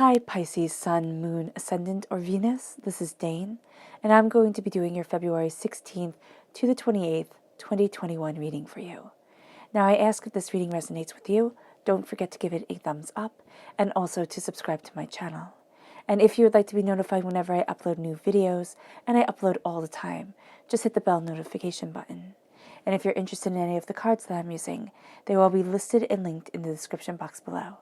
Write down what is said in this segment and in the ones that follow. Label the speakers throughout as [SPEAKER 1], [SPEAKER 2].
[SPEAKER 1] Hi Pisces, Sun, Moon, Ascendant, or Venus. This is Dane, and I'm going to be doing your February 16th to the 28th, 2021 reading for you. Now, I ask if this reading resonates with you, don't forget to give it a thumbs up, and also to subscribe to my channel. And if you would like to be notified whenever I upload new videos, and I upload all the time, just hit the bell notification button. And if you're interested in any of the cards that I'm using, they will be listed and linked in the description box below.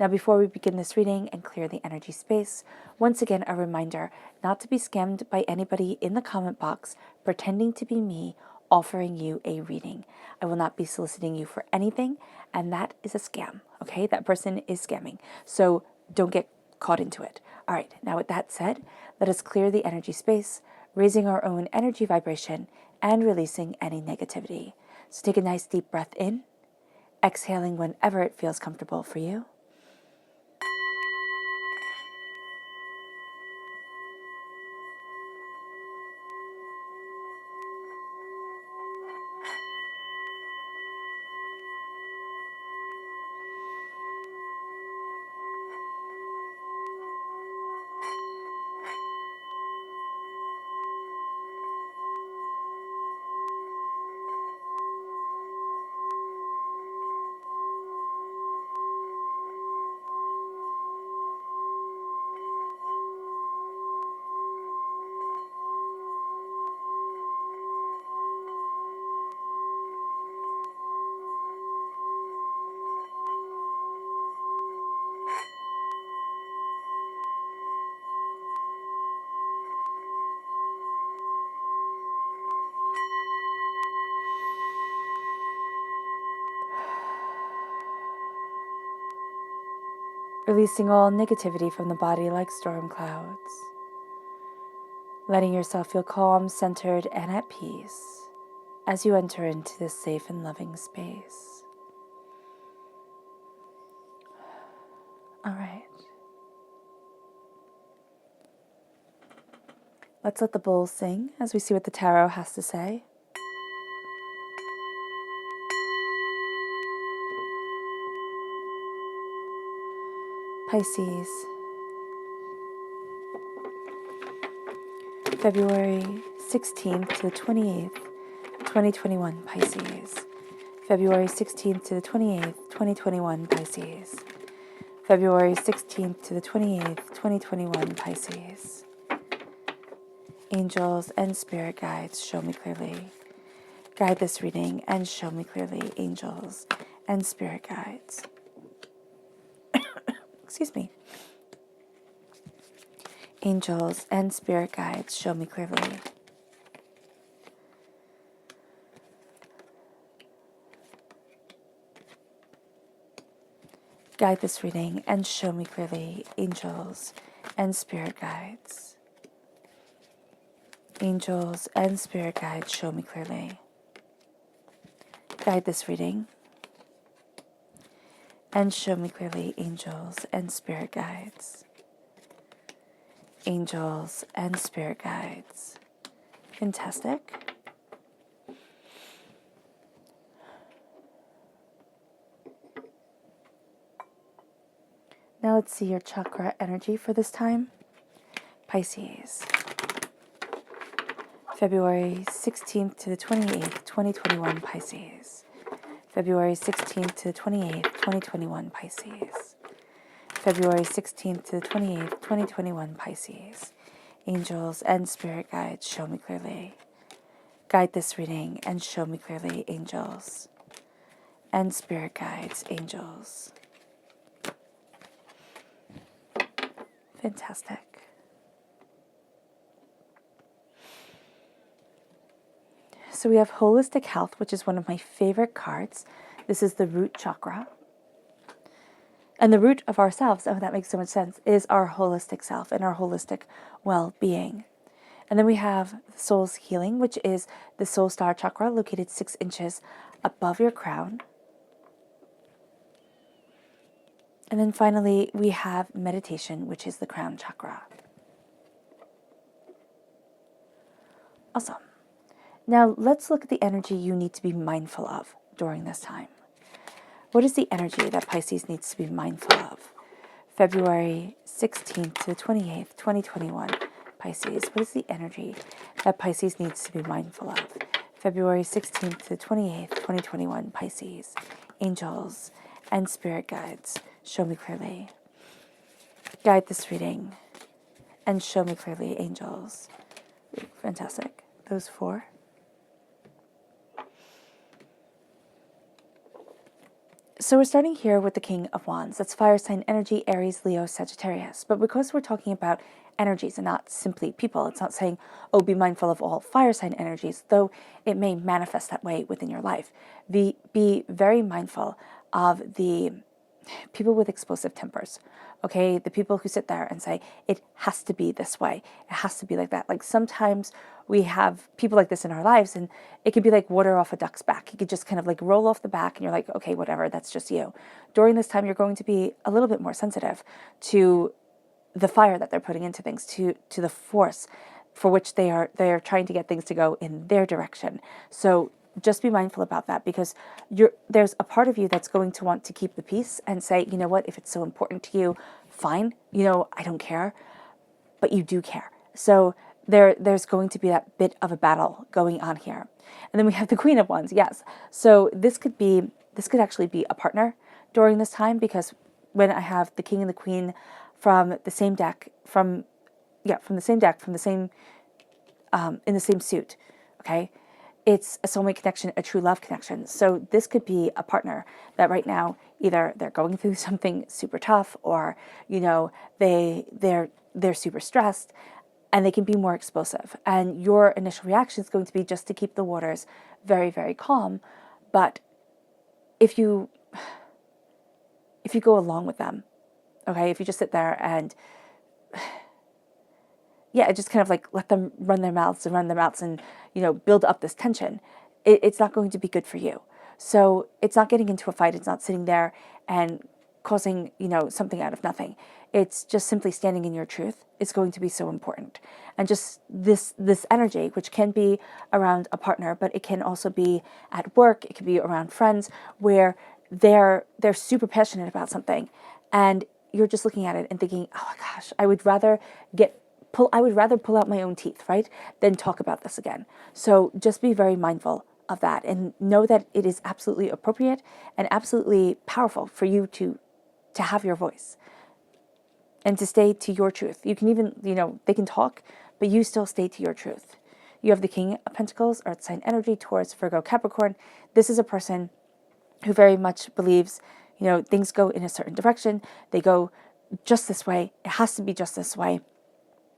[SPEAKER 1] Now, before we begin this reading and clear the energy space, once again a reminder not to be scammed by anybody in the comment box pretending to be me offering you a reading. I will not be soliciting you for anything, and that is a scam, okay? That person is scamming, so don't get caught into it. All right, now with that said, let us clear the energy space, raising our own energy vibration and releasing any negativity. So take a nice deep breath in, exhaling whenever it feels comfortable for you. Releasing all negativity from the body like storm clouds. Letting yourself feel calm, centered, and at peace as you enter into this safe and loving space. All right. Let's let the bowls sing as we see what the tarot has to say. Pisces, February 16th to the 28th, 2021, Pisces. February 16th to the 28th, 2021, Pisces. February 16th to the 28th, 2021, Pisces. Angels and spirit guides, show me clearly. Guide this reading and show me clearly, angels and spirit guides. Excuse me. Angels and spirit guides, show me clearly. Guide this reading and show me clearly, angels and spirit guides. Angels and spirit guides, show me clearly. Guide this reading and show me clearly, angels and spirit guides. Angels and spirit guides. Fantastic. Now let's see your chakra energy for this time. Pisces, February 16th to the 28th, 2021, Pisces. February 16th to the 28th, 2021, Pisces. February 16th to the 28th, 2021, Pisces. Angels and spirit guides, show me clearly. Guide this reading and show me clearly, angels and spirit guides, angels. Fantastic. So we have holistic health, which is one of my favorite cards. This is the root chakra. And the root of ourselves, oh, that makes so much sense, is our holistic self and our holistic well-being. And then we have the soul's healing, which is the soul star chakra located 6 inches above your crown. And then finally, we have meditation, which is the crown chakra. Awesome. Now, let's look at the energy you need to be mindful of during this time. What is the energy that Pisces needs to be mindful of? February 16th to the 28th, 2021, Pisces. What is the energy that Pisces needs to be mindful of? February 16th to the 28th, 2021, Pisces. Angels and spirit guides, show me clearly. Guide this reading and show me clearly, angels. Fantastic. Those four. So we're starting here with the King of Wands. That's fire sign energy, Aries, Leo, Sagittarius. But because we're talking about energies and not simply people, it's not saying, oh, be mindful of all fire sign energies, though it may manifest that way within your life. Be very mindful of the people with explosive tempers, okay? The people who sit there and say, it has to be this way. It has to be like that. Like sometimes we have people like this in our lives and it could be like water off a duck's back. You could just kind of like roll off the back and you're like, okay, whatever, that's just you. During this time, you're going to be a little bit more sensitive to the fire that they're putting into things, to the force for which they are trying to get things to go in their direction. So just be mindful about that, because there's a part of you that's going to want to keep the peace and say, you know what, if it's so important to you, fine, I don't care, but you do care. So there's going to be that bit of a battle going on here. And then we have the Queen of Wands, yes. So this could actually be a partner during this time, because when I have the King and the Queen from the same deck, in the same suit, okay? It's a soulmate connection, a true love connection. So this could be a partner that right now either they're going through something super tough, or they're super stressed, and they can be more explosive. And your initial reaction is going to be just to keep the waters very, very calm. But if you go along with them, okay, if you just sit there and just kind of like let them run their mouths and build up this tension, it's not going to be good for you. So it's not getting into a fight. It's not sitting there and causing, something out of nothing. It's just simply standing in your truth. It's going to be so important. And just this energy, which can be around a partner, but it can also be at work. It could be around friends where they're super passionate about something, and you're just looking at it and thinking, oh my gosh, I would rather pull out my own teeth, right, than talk about this again. So just be very mindful of that, and know that it is absolutely appropriate and absolutely powerful for you to have your voice and to stay to your truth. You can even, they can talk, but you still stay to your truth. You have the King of Pentacles, Earth sign energy, Taurus, Virgo, Capricorn. This is a person who very much believes, things go in a certain direction. They go just this way. It has to be just this way.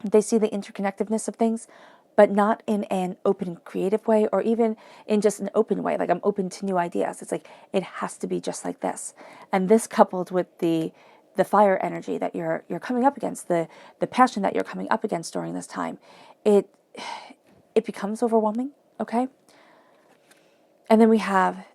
[SPEAKER 1] They see the interconnectedness of things, but not in an open, creative way, or even in just an open way. Like, I'm open to new ideas. It's like, it has to be just like this. And this, coupled with the fire energy that you're coming up against, the passion that you're coming up against during this time, it becomes overwhelming, okay? And then we have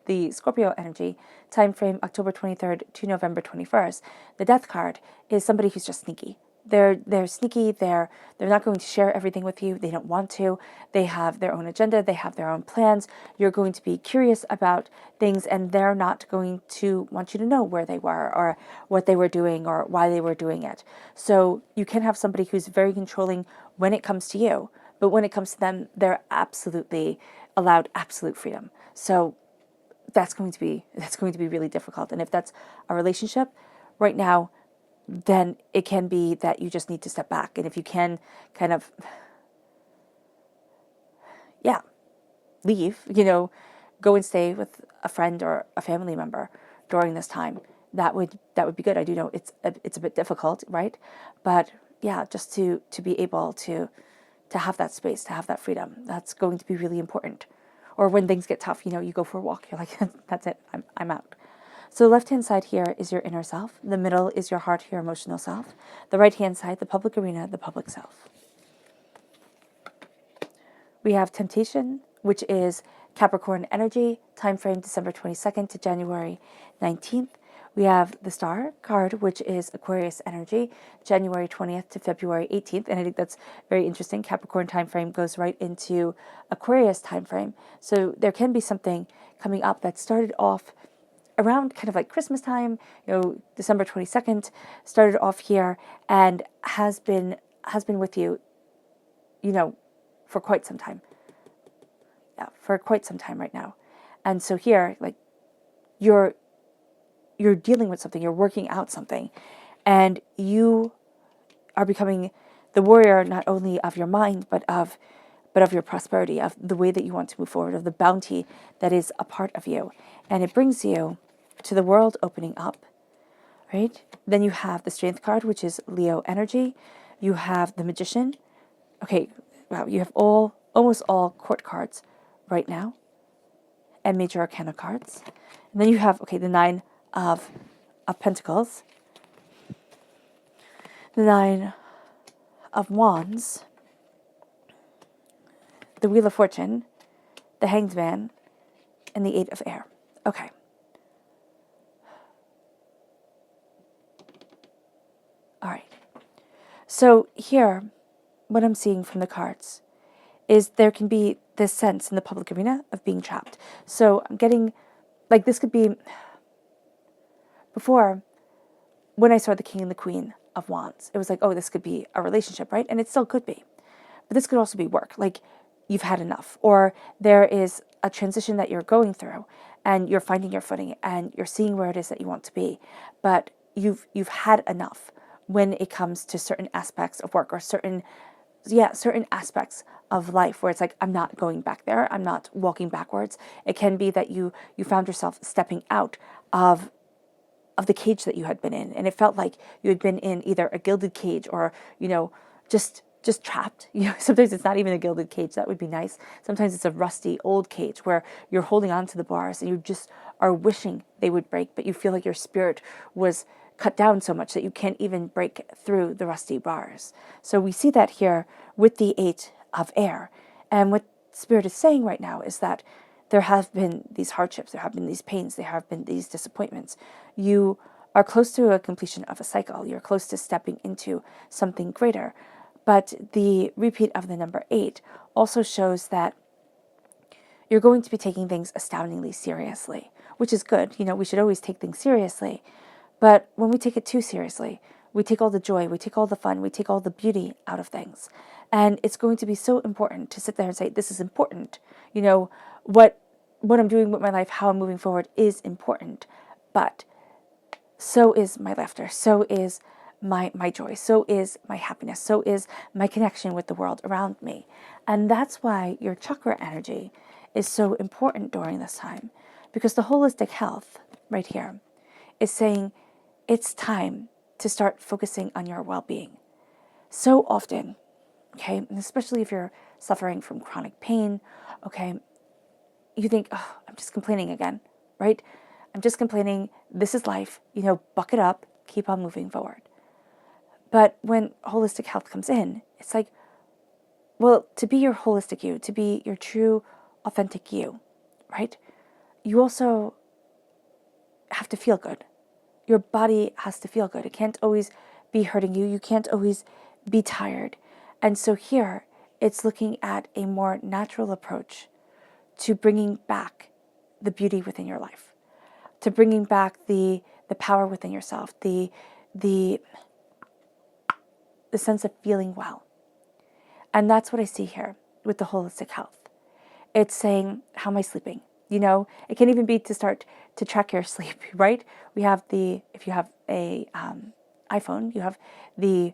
[SPEAKER 1] the Scorpio energy, time frame October 23rd to November 21st. The Death card is somebody who's just sneaky. They're sneaky. They're not going to share everything with you. They don't want to. They have their own agenda. They have their own plans. You're going to be curious about things, and they're not going to want you to know where they were or what they were doing or why they were doing it. So you can have somebody who's very controlling when it comes to you, but when it comes to them, they're absolutely allowed absolute freedom. So that's going to be really difficult. And if that's a relationship right now, then it can be that you just need to step back. And if you can kind of, leave, go and stay with a friend or a family member during this time, that would be good. I do know it's a bit difficult, right? But yeah, just to be able to have that space, to have that freedom, that's going to be really important. Or when things get tough, you go for a walk. You're like, that's it, I'm out. So the left-hand side here is your inner self. The middle is your heart, your emotional self. The right-hand side, the public arena, the public self. We have Temptation, which is Capricorn energy, time frame December 22nd to January 19th. We have the Star card, which is Aquarius energy, January 20th to February 18th. And I think that's very interesting. Capricorn time frame goes right into Aquarius time frame. So there can be something coming up that started off around kind of like Christmas time, December 22nd, started off here and has been with you, for quite some time. Yeah, for quite some time right now. And so here, like, you're dealing with something, you're working out something, and you are becoming the warrior not only of your mind, but of your prosperity, of the way that you want to move forward, of the bounty that is a part of you. And it brings you to the world opening up, right? Then you have the Strength card, which is Leo energy. You have the Magician. Okay, wow, you have almost all court cards right now, and major arcana cards. And then you have, the Nine of Pentacles, the Nine of Wands, the Wheel of Fortune, the Hanged Man, and the Eight of Air. Okay. All right. So here, what I'm seeing from the cards is there can be this sense in the public arena of being trapped. So I'm getting, like, this could be, before, when I saw the King and the Queen of Wands, it was like, oh, this could be a relationship, right? And it still could be. But this could also be work. Like, you've had enough. Or there is a transition that you're going through and you're finding your footing and you're seeing where it is that you want to be. But you've had enough when it comes to certain aspects of work or certain aspects of life where it's like, I'm not going back there. I'm not walking backwards. It can be that you found yourself stepping out of the cage that you had been in. And it felt like you had been in either a gilded cage or, just trapped. Sometimes it's not even a gilded cage. That would be nice. Sometimes it's a rusty old cage where you're holding on to the bars and you just are wishing they would break, but you feel like your spirit was cut down so much that you can't even break through the rusty bars. So we see that here with the Eight of Air. And what Spirit is saying right now is that there have been these hardships, there have been these pains, there have been these disappointments. You are close to a completion of a cycle. You're close to stepping into something greater. But the repeat of the number 8 also shows that you're going to be taking things astoundingly seriously, which is good. We should always take things seriously. But when we take it too seriously, we take all the joy, we take all the fun, we take all the beauty out of things. And it's going to be so important to sit there and say, this is important. What I'm doing with my life, how I'm moving forward is important. But so is my laughter, so is my joy, so is my happiness, so is my connection with the world around me. And that's why your chakra energy is so important during this time. Because the holistic health right here is saying it's time to start focusing on your well-being. So often, okay, and especially if you're suffering from chronic pain, okay, you think, oh, I'm just complaining again, right? I'm just complaining. This is life. Buck it up, keep on moving forward. But when holistic health comes in, it's like, well, to be your holistic you, to be your true, authentic you, right? You also have to feel good. Your body has to feel good. It can't always be hurting you. You can't always be tired. And so here, it's looking at a more natural approach to bringing back the beauty within your life, to bringing back the power within yourself, the sense of feeling well. And that's what I see here with the holistic health. It's saying, how am I sleeping? It can even be to start to track your sleep, right? We have if you have a iPhone, you have the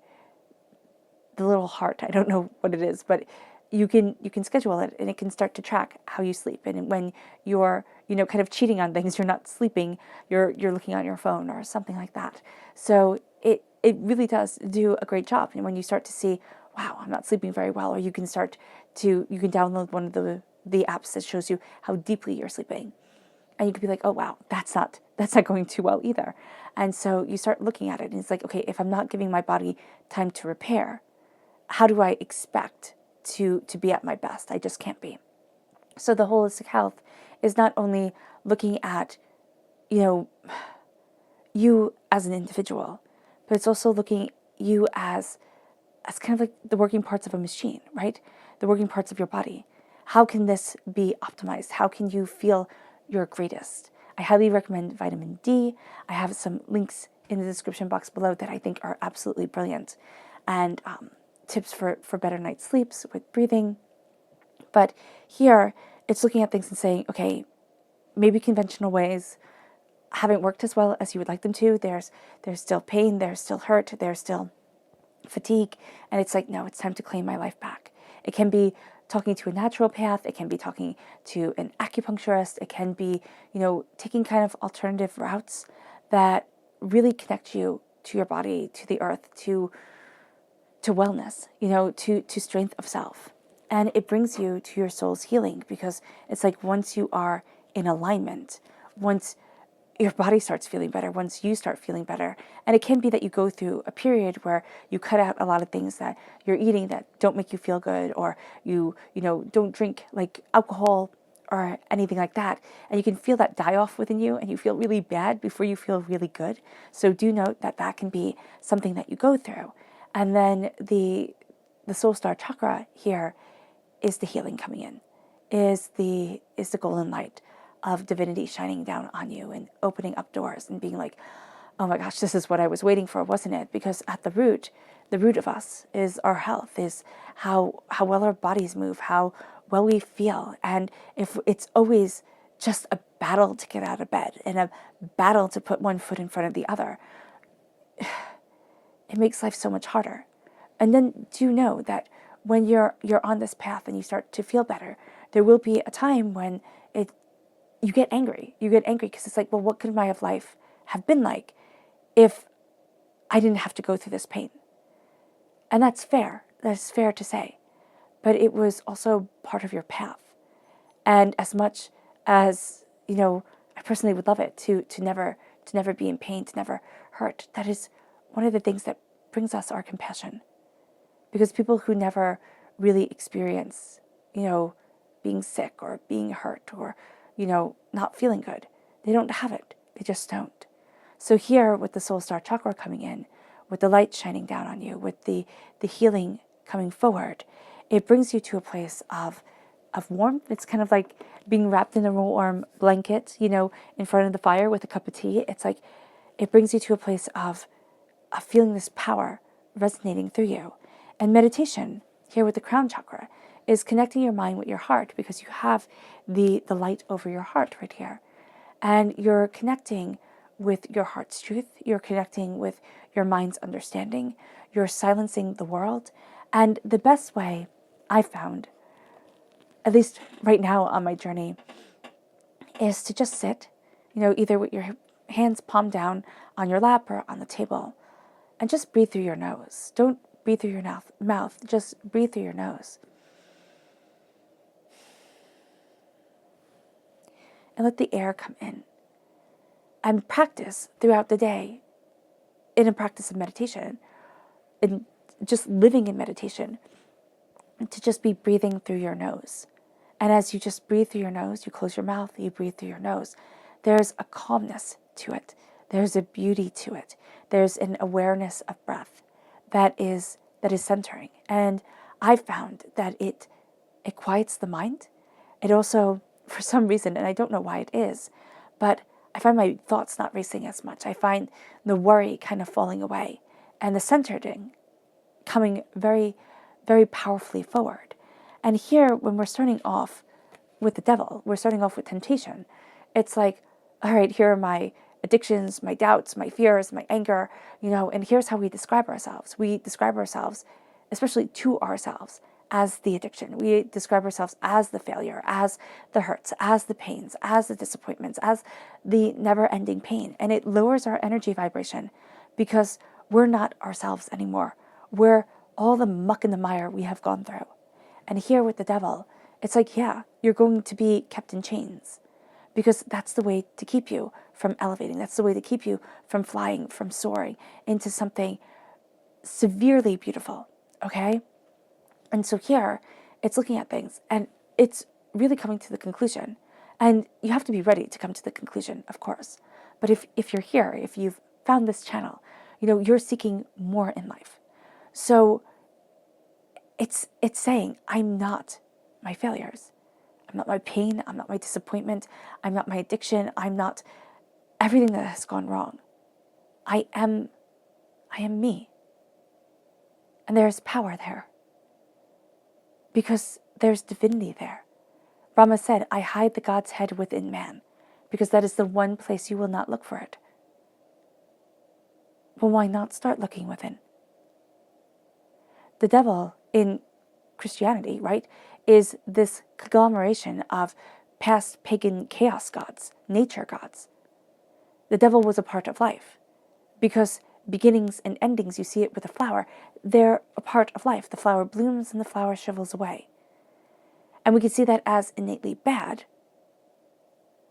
[SPEAKER 1] little heart. I don't know what it is, but you can schedule it and it can start to track how you sleep. And when you're, kind of cheating on things, you're not sleeping, you're looking on your phone or something like that. So it really does do a great job. And when you start to see, wow, I'm not sleeping very well, or you can download one of the apps that shows you how deeply you're sleeping. And you could be like, oh, wow, that's not going too well either. And so you start looking at it and it's like, okay, if I'm not giving my body time to repair, how do I expect to be at my best? I just can't be. So the holistic health is not only looking at, you as an individual, but it's also looking you as kind of like the working parts of a machine, right? The working parts of your body. How can this be optimized? How can you feel your greatest? I highly recommend vitamin D. I have some links in the description box below that I think are absolutely brilliant, and tips for better night's sleeps with breathing. But here, it's looking at things and saying, okay, maybe conventional ways haven't worked as well as you would like them to. There's still pain, there's still hurt, there's still fatigue, and it's like, no, it's time to claim my life back. It can be talking to a naturopath, it can be talking to an acupuncturist, it can be, taking kind of alternative routes that really connect you to your body, to the earth, to wellness, to strength of self. And it brings you to your soul's healing, because it's like once you are in alignment, once your body starts feeling better, once you start feeling better. And it can be that you go through a period where you cut out a lot of things that you're eating that don't make you feel good, or you don't drink like alcohol or anything like that. And you can feel that die off within you, and you feel really bad before you feel really good. So do note that that can be something that you go through. And then the soul star chakra here is the healing coming in, is the golden light of divinity shining down on you and opening up doors and being like, oh my gosh, this is what I was waiting for, wasn't it? Because at the root of us is our health, is how well our bodies move, how well we feel. And if it's always just a battle to get out of bed and a battle to put one foot in front of the other, it makes life so much harder. And then do know that when you're on this path and you start to feel better, there will be a time when you get angry. You get angry because it's like, well, what could my life have been like if I didn't have to go through this pain? And that's fair. That's fair to say. But it was also part of your path. And as much as, I personally would love it to never be in pain, to never hurt. That is one of the things that brings us our compassion. Because people who never really experience, being sick or being hurt or, not feeling good, they don't have it. They just don't. So here with the soul star chakra coming in, with the light shining down on you, with the healing coming forward, it brings you to a place of warmth. It's kind of like being wrapped in a warm blanket, in front of the fire with a cup of tea. It's like it brings you to a place of feeling this power resonating through you. And meditation here with the crown chakra is connecting your mind with your heart, because you have the light over your heart right here. And you're connecting with your heart's truth. You're connecting with your mind's understanding. You're silencing the world. And the best way I've found, at least right now on my journey, is to just sit, either with your hands palm down on your lap or on the table, and just breathe through your nose. Don't breathe through your mouth. Just breathe through your nose. And let the air come in. And practice throughout the day in a practice of meditation, and just living in meditation, to just be breathing through your nose. And as you just breathe through your nose, you close your mouth, you breathe through your nose, there's a calmness to it. There's a beauty to it. There's an awareness of breath that is centering. And I've found that it quiets the mind. It also, for some reason, and I don't know why it is, but I find my thoughts not racing as much. I find the worry kind of falling away, and the centering coming very, very powerfully forward. And here, when we're starting off with the devil, we're starting off with temptation. It's like, all right, here are my addictions, my doubts, my fears, my anger, and here's how we describe ourselves. We describe ourselves, especially to ourselves, as the addiction. We describe ourselves as the failure, as the hurts, as the pains, as the disappointments, as the never-ending pain. And it lowers our energy vibration, because we're not ourselves anymore. We're all the muck and the mire we have gone through. And here with the devil, it's like, yeah, you're going to be kept in chains, because that's the way to keep you from elevating. That's the way to keep you from flying, from soaring into something severely beautiful, okay? And so here, it's looking at things, and it's really coming to the conclusion. And you have to be ready to come to the conclusion, of course. But if you're here, if you've found this channel, you're seeking more in life. So it's saying, I'm not my failures. I'm not my pain. I'm not my disappointment. I'm not my addiction. I'm not everything that has gone wrong. I am me. And there's power there. Because there's divinity there. Rama said, I hide the God's head within man, because that is the one place you will not look for it. Well, why not start looking within? The devil in Christianity, right, is this conglomeration of past pagan chaos gods, nature gods. The devil was a part of life, because beginnings and endings, you see it with a flower, they're a part of life. The flower blooms and the flower shrivels away. And we can see that as innately bad,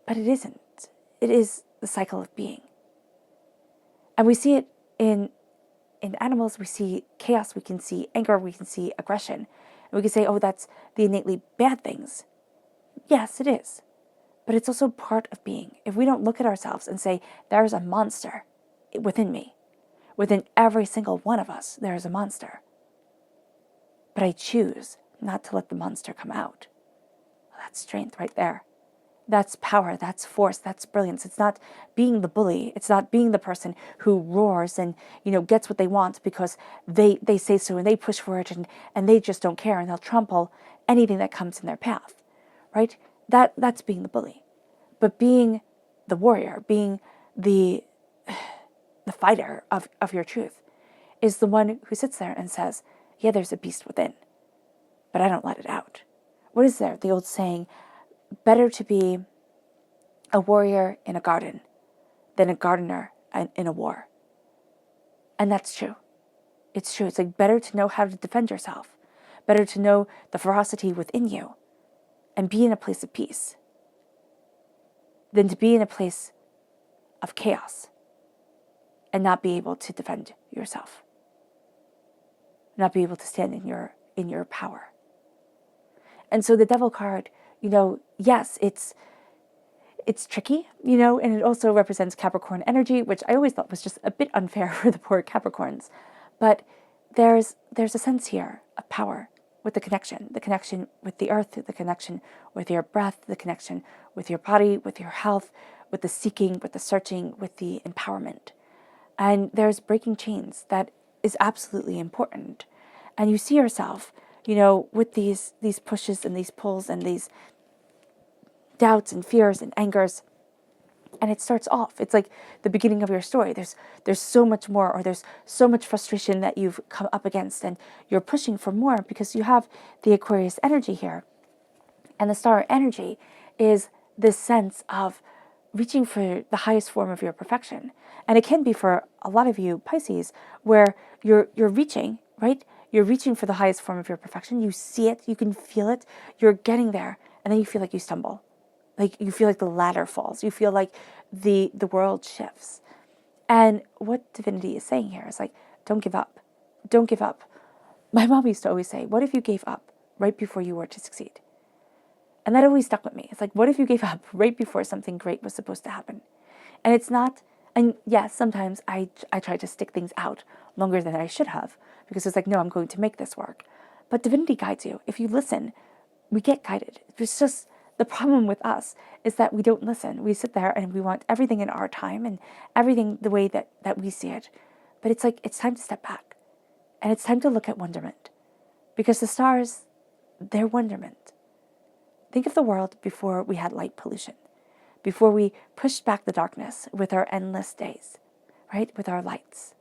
[SPEAKER 1] but it isn't. It is the cycle of being. And we see it in animals. We see chaos, we can see anger, we can see aggression. And we can say, oh, that's the innately bad things. Yes, it is. But it's also part of being. If we don't look at ourselves and say, there's a monster within me, within every single one of us, there is a monster. But I choose not to let the monster come out. Well, that's strength right there. That's power, that's force, that's brilliance. It's not being the bully. It's not being the person who roars and, gets what they want because they say so and they push for it and they just don't care and they'll trample anything that comes in their path, right? That's being the bully. But being the warrior, being the fighter of your truth is the one who sits there and says, yeah, there's a beast within, but I don't let it out. What is there? The old saying, better to be a warrior in a garden than a gardener in a war. And that's true. It's true. It's like better to know how to defend yourself, better to know the ferocity within you and be in a place of peace than to be in a place of chaos and not be able to defend yourself, not be able to stand in your power. And so the devil card, yes, it's tricky, and it also represents Capricorn energy, which I always thought was just a bit unfair for the poor Capricorns. But there's a sense here of power with the connection with the earth, the connection with your breath, the connection with your body, with your health, with the seeking, with the searching, with the empowerment. And there's breaking chains that is absolutely important. And you see yourself, with these pushes and these pulls and these doubts and fears and angers. And it starts off. It's like the beginning of your story. There's so much more, or there's so much frustration that you've come up against, and you're pushing for more because you have the Aquarius energy here. And the star energy is this sense of reaching for the highest form of your perfection. And it can be for a lot of you Pisces, where you're reaching, right? You're reaching for the highest form of your perfection. You see it, you can feel it, you're getting there, and then you feel like you stumble. Like you feel like the ladder falls. You feel like the world shifts. And what divinity is saying here is like, don't give up. Don't give up. My mom used to always say, what if you gave up right before you were to succeed? And that always stuck with me. It's like, what if you gave up right before something great was supposed to happen? And it's not, and yes, sometimes I try to stick things out longer than I should have, because it's like, no, I'm going to make this work. But divinity guides you. If you listen, we get guided. It's just, the problem with us is that we don't listen. We sit there and we want everything in our time and everything the way that we see it. But it's like, it's time to step back. And it's time to look at wonderment. Because the stars, they're wonderment. Think of the world before we had light pollution. Before we pushed back the darkness with our endless days, right? With our lights.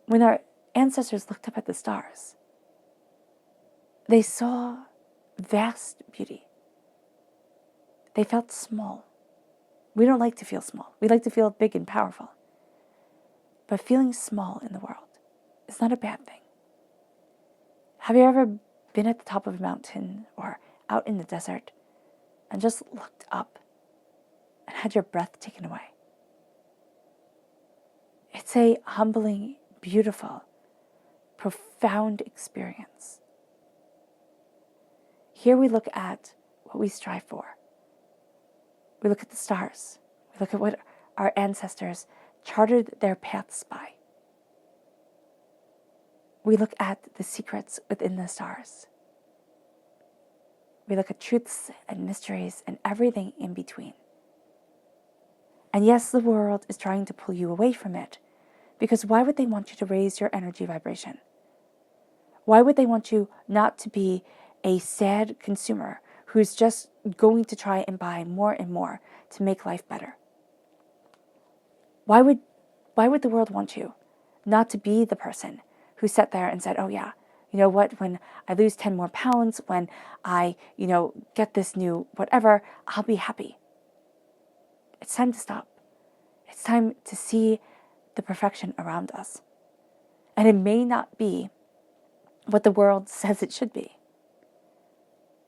[SPEAKER 1] When our ancestors looked up at the stars, they saw vast beauty. They felt small. We don't like to feel small. We like to feel big and powerful. But feeling small in the world is not a bad thing. Have you ever been at the top of a mountain or out in the desert and just looked up and had your breath taken away? It's a humbling, beautiful, profound experience. Here we look at what we strive for. We look at the stars. We look at what our ancestors charted their paths by. We look at the secrets within the stars. We look at truths and mysteries and everything in between. And yes, the world is trying to pull you away from it, because why would they want you to raise your energy vibration? Why would they want you not to be a sad consumer who's just going to try and buy more and more to make life better? Why would the world want you not to be the person who sat there and said, oh yeah, you know what, when I lose 10 more pounds, when I, get this new whatever, I'll be happy. It's time to stop. It's time to see the perfection around us. And it may not be what the world says it should be,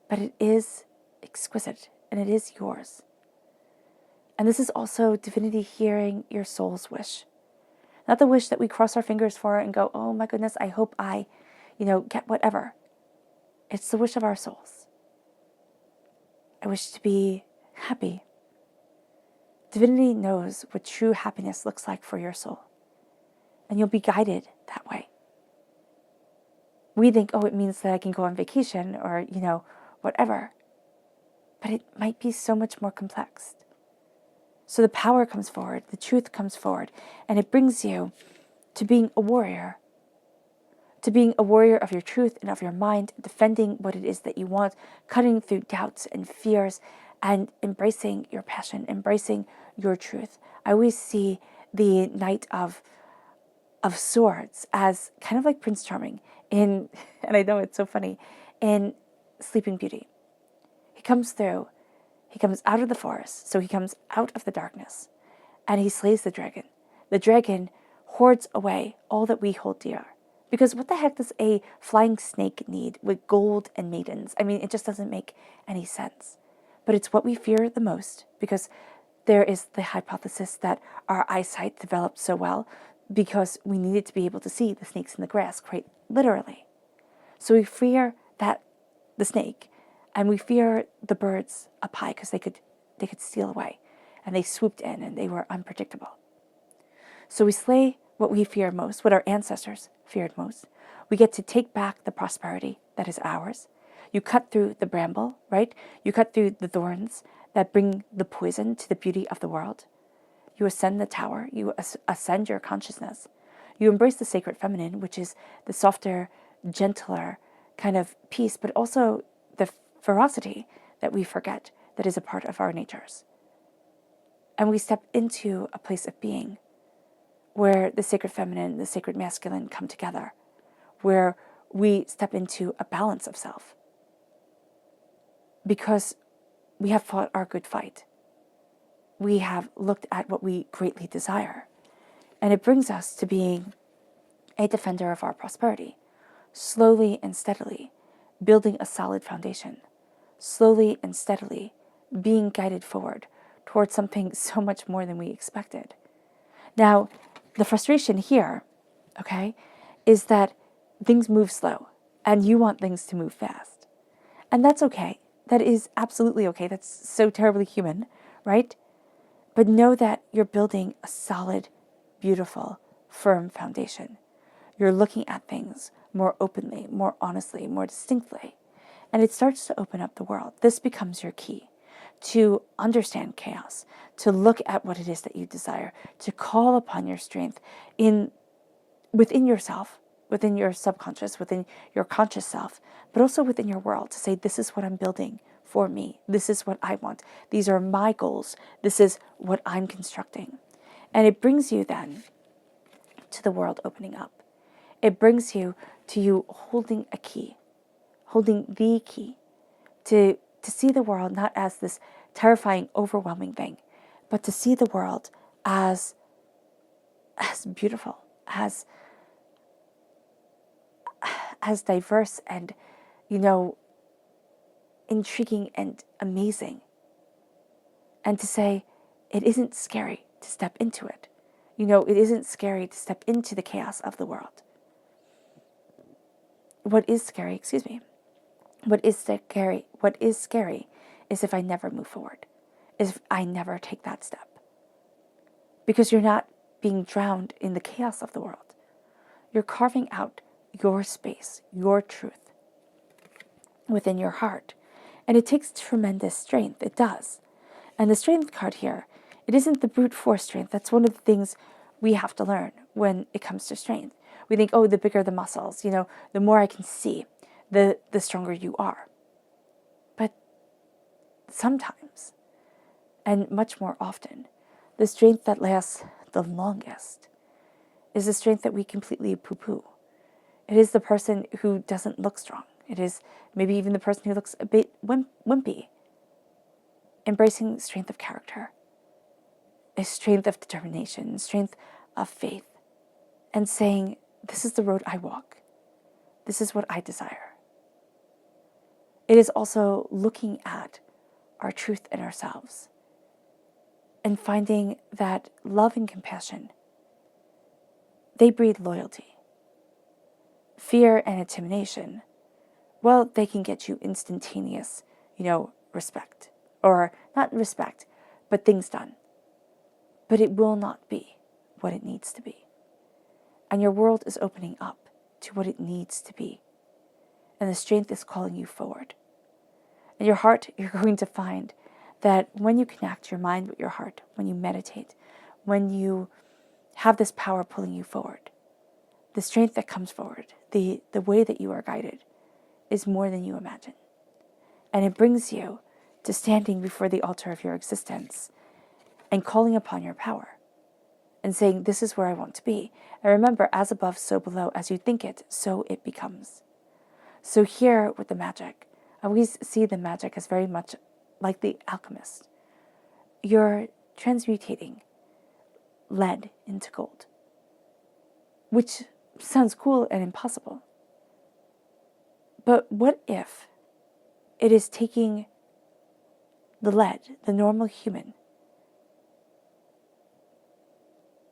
[SPEAKER 1] but it is exquisite and it is yours. And this is also divinity hearing your soul's wish. Not the wish that we cross our fingers for and go, oh my goodness, I hope I, get whatever. It's the wish of our souls. I wish to be happy. Divinity knows what true happiness looks like for your soul. And you'll be guided that way. We think, oh, it means that I can go on vacation or, whatever. But it might be so much more complex. So the power comes forward, the truth comes forward, and it brings you to being a warrior. To being a warrior of your truth and of your mind, defending what it is that you want, cutting through doubts and fears, and embracing your passion, embracing your truth. I always see the Knight of Swords as kind of like Prince Charming and I know it's so funny, in Sleeping Beauty. He comes through, he comes out of the forest, so he comes out of the darkness, and he slays the dragon. The dragon hoards away all that we hold dear. Because what the heck does a flying snake need with gold and maidens? I mean, it just doesn't make any sense. But it's what we fear the most, because there is the hypothesis that our eyesight developed so well because we needed to be able to see the snakes in the grass, quite literally. So we fear the snake, and we fear the birds up high because they could steal away, and they swooped in and they were unpredictable. So we slay what we fear most, what our ancestors feared most. We get to take back the prosperity that is ours. You cut through the bramble, right? You cut through the thorns that bring the poison to the beauty of the world. You ascend the tower. You ascend your consciousness. You embrace the sacred feminine, which is the softer, gentler kind of peace, but also the ferocity that we forget that is a part of our natures. And we step into a place of being where the sacred feminine and the sacred masculine come together, where we step into a balance of self. Because we have fought our good fight. We have looked at what we greatly desire. And it brings us to being a defender of our prosperity, slowly and steadily building a solid foundation, slowly and steadily being guided forward towards something so much more than we expected. Now, the frustration here, okay, is that things move slow and you want things to move fast. And that's okay. That is absolutely okay. That's so terribly human, right? But know that you're building a solid, beautiful, firm foundation. You're looking at things more openly, more honestly, more distinctly. And it starts to open up the world. This becomes your key to understand chaos, to look at what it is that you desire, to call upon your strength within yourself, within your subconscious, within your conscious self, but also within your world, to say, this is what I'm building for me. This is what I want. These are my goals. This is what I'm constructing. And it brings you then to the world opening up. It brings you to you holding a key, holding the key to see the world not as this terrifying, overwhelming thing, but to see the world as beautiful, as diverse and, intriguing and amazing. And to say, it isn't scary to step into it. It isn't scary to step into the chaos of the world. What is scary is if I never move forward, is if I never take that step. Because you're not being drowned in the chaos of the world. You're carving out your space, your truth within your heart. And it takes tremendous strength. It does. And the strength card here, it isn't the brute force strength. That's one of the things we have to learn when it comes to strength. We think, oh, the bigger the muscles, the more I can see, the stronger you are. But sometimes, and much more often, the strength that lasts the longest is the strength that we completely poo-poo. It is the person who doesn't look strong. It is maybe even the person who looks a bit wimpy. Embracing strength of character is strength of determination, strength of faith, and saying, this is the road I walk. This is what I desire. It is also looking at our truth in ourselves and finding that love and compassion, they breed loyalty. Fear and intimidation, well, they can get you instantaneous, respect. Or not respect, but things done. But it will not be what it needs to be. And your world is opening up to what it needs to be. And the strength is calling you forward. In your heart, you're going to find that when you connect your mind with your heart, when you meditate, when you have this power pulling you forward, the strength that comes forward, the way that you are guided, is more than you imagine. And it brings you to standing before the altar of your existence and calling upon your power and saying, this is where I want to be. And remember, as above, so below. As you think it, so it becomes. So here with the magic, I always see the magic as very much like the alchemist. You're transmutating lead into gold, which sounds cool and impossible. But what if it is taking the lead, the normal human,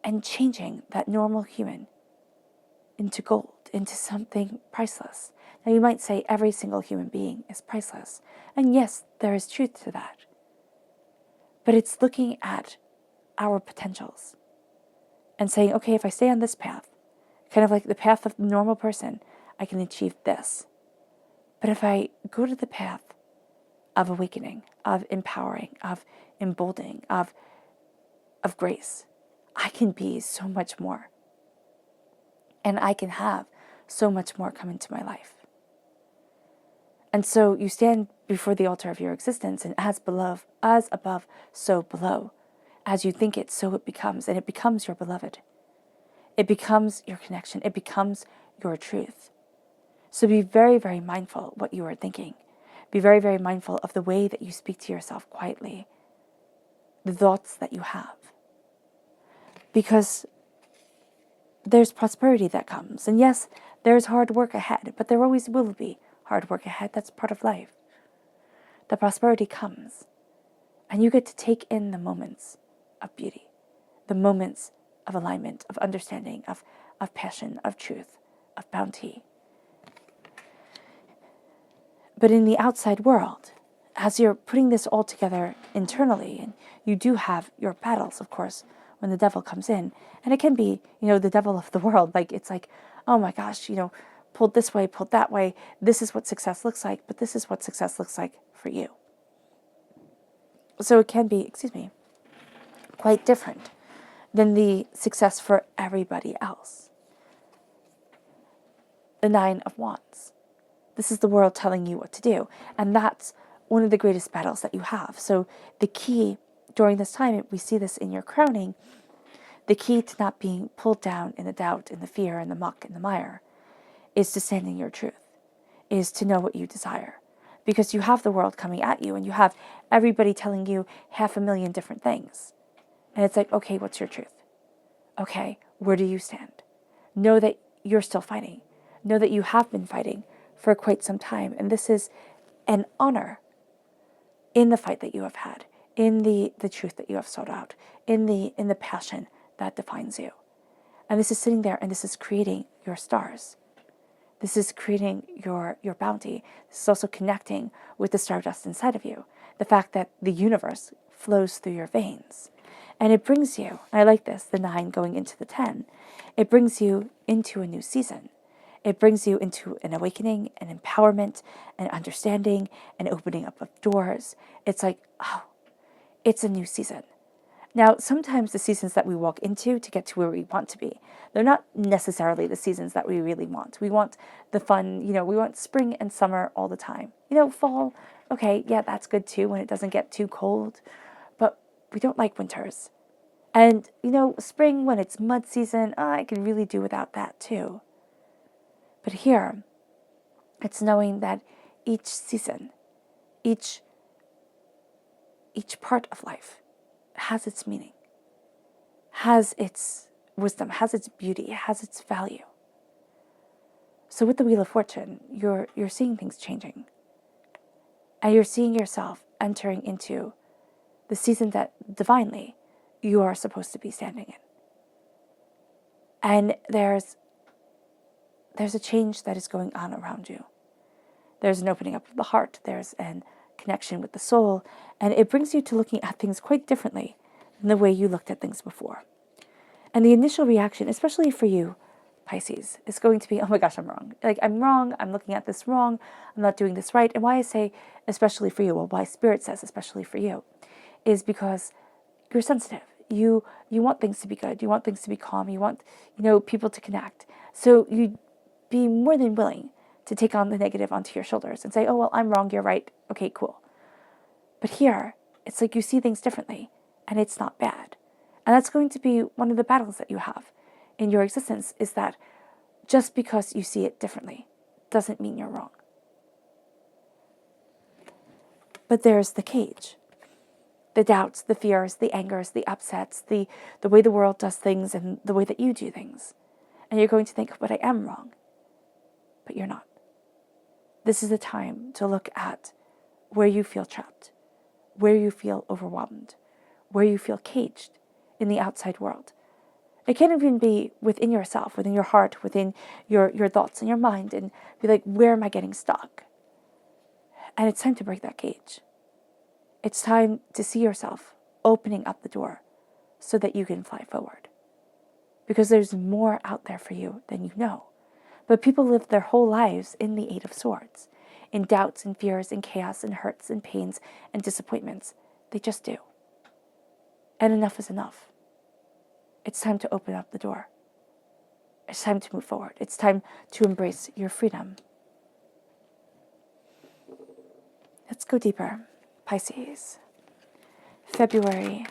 [SPEAKER 1] and changing that normal human into gold, into something priceless? Now you might say every single human being is priceless. And yes, there is truth to that. But it's looking at our potentials and saying, okay, if I stay on this path, kind of like the path of the normal person, I can achieve this. But if I go to the path of awakening, of empowering, of emboldening, of grace, I can be so much more. And I can have so much more come into my life. And so you stand before the altar of your existence, and as above, so below. As you think it, so it becomes, and it becomes your beloved. It becomes your connection. It becomes your truth. So be very, very mindful what you are thinking. Be very, very mindful of the way that you speak to yourself quietly, the thoughts that you have. Because there's prosperity that comes. And yes, there's hard work ahead, but there always will be hard work ahead. That's part of life. The prosperity comes, and you get to take in the moments of beauty, the moments of alignment, of understanding, of passion, of truth, of bounty. But in the outside world, as you're putting this all together internally, and you do have your battles, of course, when the devil comes in, and it can be, the devil of the world, like, it's like, oh my gosh, pulled this way, pulled that way, this is what success looks like, but this is what success looks like for you. So it can be, quite different than the success for everybody else. The 9 of Wands. This is the world telling you what to do. And that's one of the greatest battles that you have. So the key during this time, we see this in your crowning, the key to not being pulled down in the doubt, in the fear, in the muck, in the mire, is to stand in your truth, is to know what you desire. Because you have the world coming at you, and you have everybody telling you 500,000 different things. And it's like, okay, what's your truth? Okay, where do you stand? Know that you're still fighting. Know that you have been fighting for quite some time. And this is an honor in the fight that you have had, in the truth that you have sought out, in the passion that defines you. And this is sitting there, and this is creating your stars. This is creating your bounty. This is also connecting with the stardust inside of you. The fact that the universe flows through your veins. And it brings you, I like this, the 9 going into the 10, it brings you into a new season. It brings you into an awakening, an empowerment, an understanding, an opening up of doors. It's like, oh, it's a new season. Now, sometimes the seasons that we walk into to get to where we want to be, they're not necessarily the seasons that we really want. We want the fun, we want spring and summer all the time. Fall, okay, yeah, that's good too when it doesn't get too cold, but we don't like winters. And, spring when it's mud season, I can really do without that too. But here, it's knowing that each season, each part of life has its meaning, has its wisdom, has its beauty, has its value. So with the Wheel of Fortune, you're seeing things changing. And you're seeing yourself entering into the season that divinely you are supposed to be standing in. And there's a change that is going on around you. There's an opening up of the heart. There's a connection with the soul. And it brings you to looking at things quite differently than the way you looked at things before. And the initial reaction, especially for you, Pisces, is going to be, oh my gosh, I'm wrong. I'm wrong. I'm looking at this wrong. I'm not doing this right. And why I say especially for you, well, why Spirit says especially for you, is because you're sensitive. You want things to be good. You want things to be calm. You want, people to connect. So you'd be more than willing to take on the negative onto your shoulders and say, oh, well, I'm wrong. You're right. Okay, cool. But here, it's like you see things differently, and it's not bad. And that's going to be one of the battles that you have in your existence, is that just because you see it differently doesn't mean you're wrong. But there's the cage. The doubts, the fears, the angers, the upsets, the way the world does things and the way that you do things. And you're going to think, but I am wrong. But you're not. This is the time to look at where you feel trapped, where you feel overwhelmed, where you feel caged in the outside world. It can even be within yourself, within your heart, within your thoughts and your mind, and be like, where am I getting stuck? And it's time to break that cage. It's time to see yourself opening up the door so that you can fly forward. Because there's more out there for you than you know. But people live their whole lives in the Eight of Swords, in doubts and fears and chaos and hurts and pains and disappointments. They just do. And enough is enough. It's time to open up the door. It's time to move forward. It's time to embrace your freedom. Let's go deeper. Pisces, February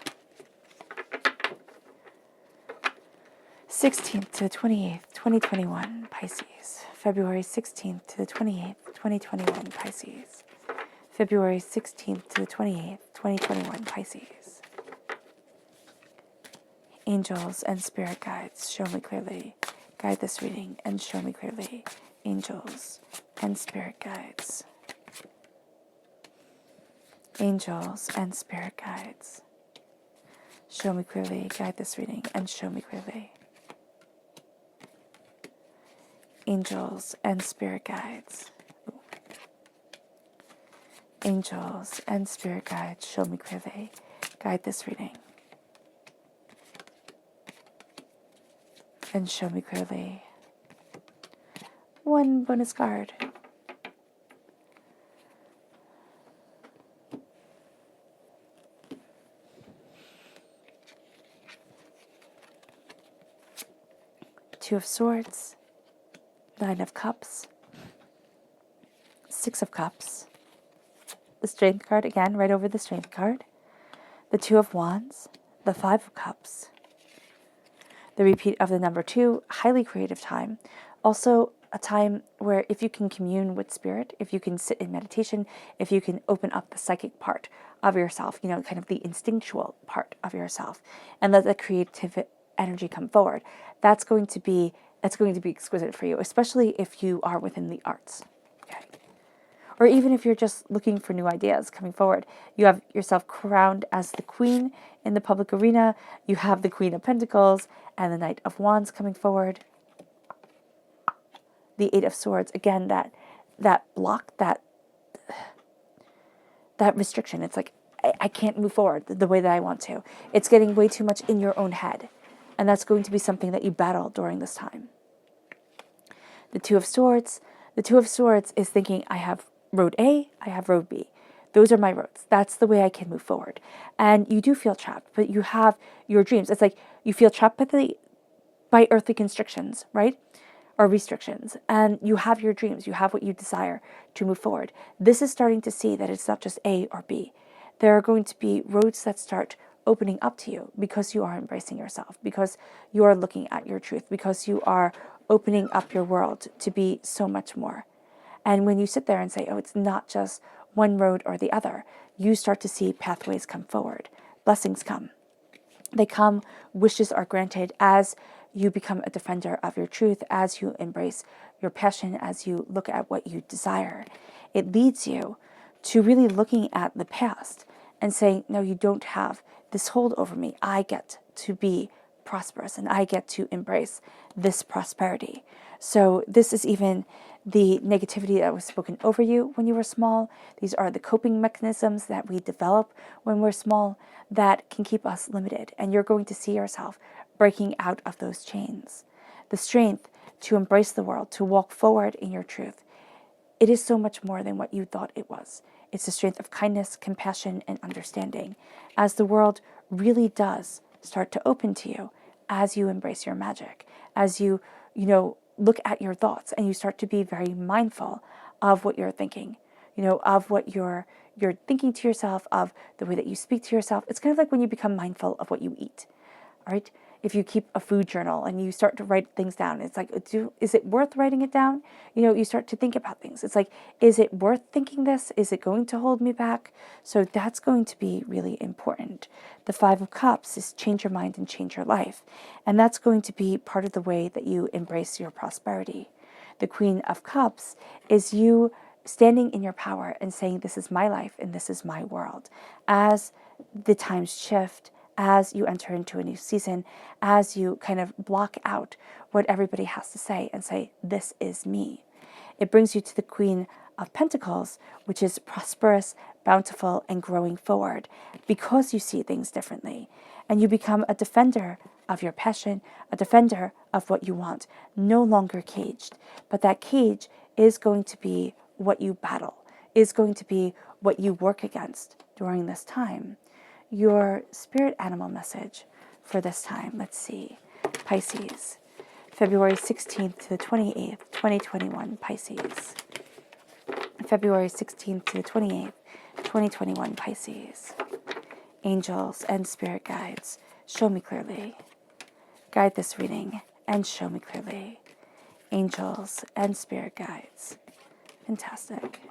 [SPEAKER 1] 16th to the 28th, 2021, Pisces. February 16th to the 28th, 2021, Pisces. February 16th to the 28th, 2021, Pisces. Angels and spirit guides, show me clearly. Guide this reading and show me clearly. Angels and spirit guides. Angels and spirit guides, show me clearly, guide this reading, and show me clearly. Angels and spirit guides. Angels and spirit guides, show me clearly, guide this reading, and show me clearly. One bonus card. Two of Swords, Nine of Cups, Six of Cups, the Strength card again, right over the Strength card, the Two of Wands, the Five of Cups, the repeat of the number 2, highly creative time. Also a time where if you can commune with spirit, if you can sit in meditation, if you can open up the psychic part of yourself, kind of the instinctual part of yourself, and let the creative energy come forward, that's going to be exquisite for you, especially if you are within the arts. Okay. Or even if you're just looking for new ideas coming forward. You have yourself crowned as the queen in the public arena. You have the Queen of Pentacles and the Knight of Wands coming forward. The Eight of Swords, again, that block, that restriction. It's like, I can't move forward the way that I want to. It's getting way too much in your own head. And that's going to be something that you battle during this time. The Two of Swords. The Two of Swords is thinking, I have road A, I have road B. Those are my roads. That's the way I can move forward. And you do feel trapped, but you have your dreams. It's like you feel trapped by earthly constrictions, right? Or restrictions. And you have your dreams. You have what you desire to move forward. This is starting to see that it's not just A or B. There are going to be roads that start opening up to you because you are embracing yourself, because you are looking at your truth, because you are opening up your world to be so much more. And when you sit there and say, oh, it's not just one road or the other, you start to see pathways come forward. Blessings come. They come, wishes are granted as you become a defender of your truth, as you embrace your passion, as you look at what you desire. It leads you to really looking at the past and saying, no, you don't have this hold over me. I get to be prosperous and I get to embrace this prosperity. So this is even the negativity that was spoken over you when you were small. These are the coping mechanisms that we develop when we're small that can keep us limited. And you're going to see yourself breaking out of those chains. The strength to embrace the world, to walk forward in your truth. It is so much more than what you thought it was. It's the strength of kindness, compassion, and understanding. As the world really does start to open to you, as you embrace your magic, as you look at your thoughts and you start to be very mindful of what you're thinking, of what you're thinking to yourself, of the way that you speak to yourself. It's kind of like when you become mindful of what you eat, right? If you keep a food journal and you start to write things down, it's like, is it worth writing it down? You start to think about things. It's like, is it worth thinking this? Is it going to hold me back? So that's going to be really important. The Five of Cups is change your mind and change your life. And that's going to be part of the way that you embrace your prosperity. The Queen of Cups is you standing in your power and saying, this is my life and this is my world. As the times shift, as you enter into a new season, as you kind of block out what everybody has to say and say, this is me. It brings you to the Queen of Pentacles, which is prosperous, bountiful, and growing forward because you see things differently. And you become a defender of your passion, a defender of what you want, no longer caged. But that cage is going to be what you battle, is going to be what you work against during this time. Your spirit animal message for this time. Let's see. Pisces, February 16th to the 28th, 2021, Pisces. February 16th to the 28th, 2021, Pisces. Angels and spirit guides, show me clearly. Guide this reading and show me clearly. Angels and spirit guides. Fantastic.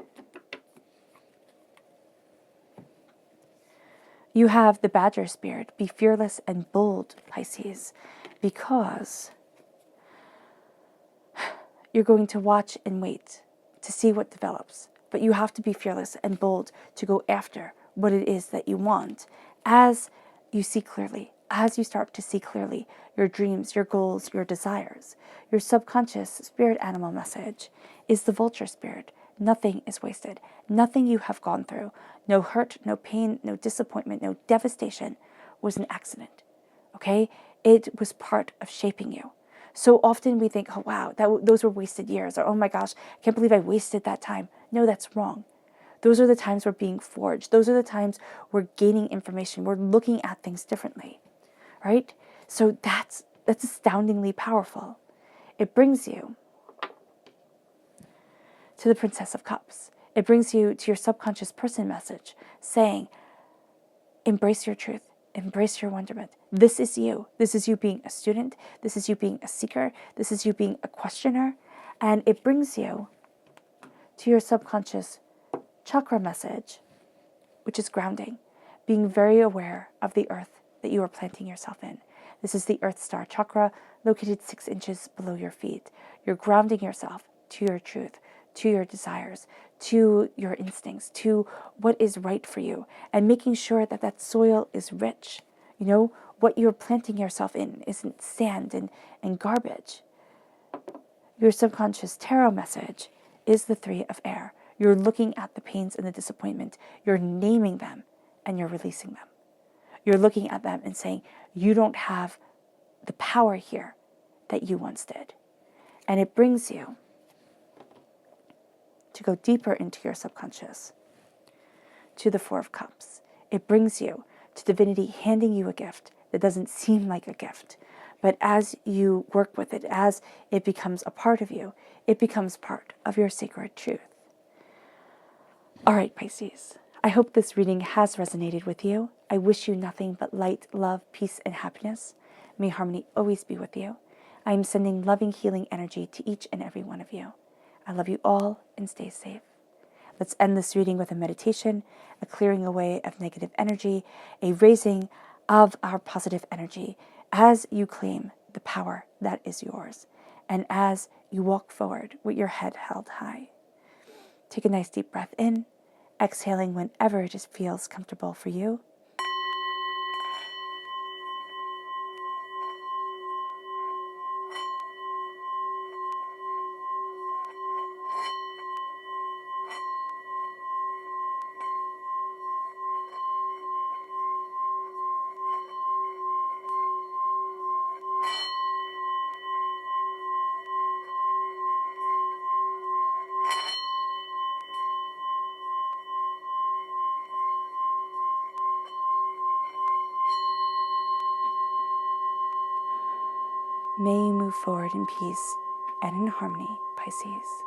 [SPEAKER 1] You have the badger spirit. Be fearless and bold, Pisces, because you're going to watch and wait to see what develops. But you have to be fearless and bold to go after what it is that you want as you see clearly, as you start to see clearly your dreams, your goals, your desires. Your subconscious spirit animal message is the vulture spirit. Nothing is wasted. Nothing you have gone through, no hurt, no pain, no disappointment, no devastation was an accident, okay? It was part of shaping you. So often we think, oh, wow, those were wasted years, or oh my gosh, I can't believe I wasted that time. No, that's wrong. Those are the times we're being forged. Those are the times we're gaining information. We're looking at things differently, right? So that's astoundingly powerful. It brings you to the Princess of Cups. It brings you to your subconscious person message saying, embrace your truth, embrace your wonderment. This is you. This is you being a student. This is you being a seeker. This is you being a questioner. And it brings you to your subconscious chakra message, which is grounding, being very aware of the earth that you are planting yourself in. This is the Earth Star chakra located 6 inches below your feet. You're grounding yourself to your truth, to your desires, to your instincts, to what is right for you, and making sure that that soil is rich. What you're planting yourself in isn't sand and garbage. Your subconscious tarot message is the 3 of air. You're looking at the pains and the disappointment. You're naming them and you're releasing them. You're looking at them and saying, you don't have the power here that you once did. And it brings you to go deeper into your subconscious, to the Four of Cups. It brings you to divinity handing you a gift that doesn't seem like a gift. But as you work with it, as it becomes a part of you, it becomes part of your sacred truth. All right, Pisces. I hope this reading has resonated with you. I wish you nothing but light, love, peace, and happiness. May harmony always be with you. I am sending loving, healing energy to each and every one of you. I love you all and stay safe. Let's end this reading with a meditation, a clearing away of negative energy, a raising of our positive energy as you claim the power that is yours and as you walk forward with your head held high. Take a nice deep breath in, exhaling whenever it just feels comfortable for you. May you move forward in peace and in harmony, Pisces.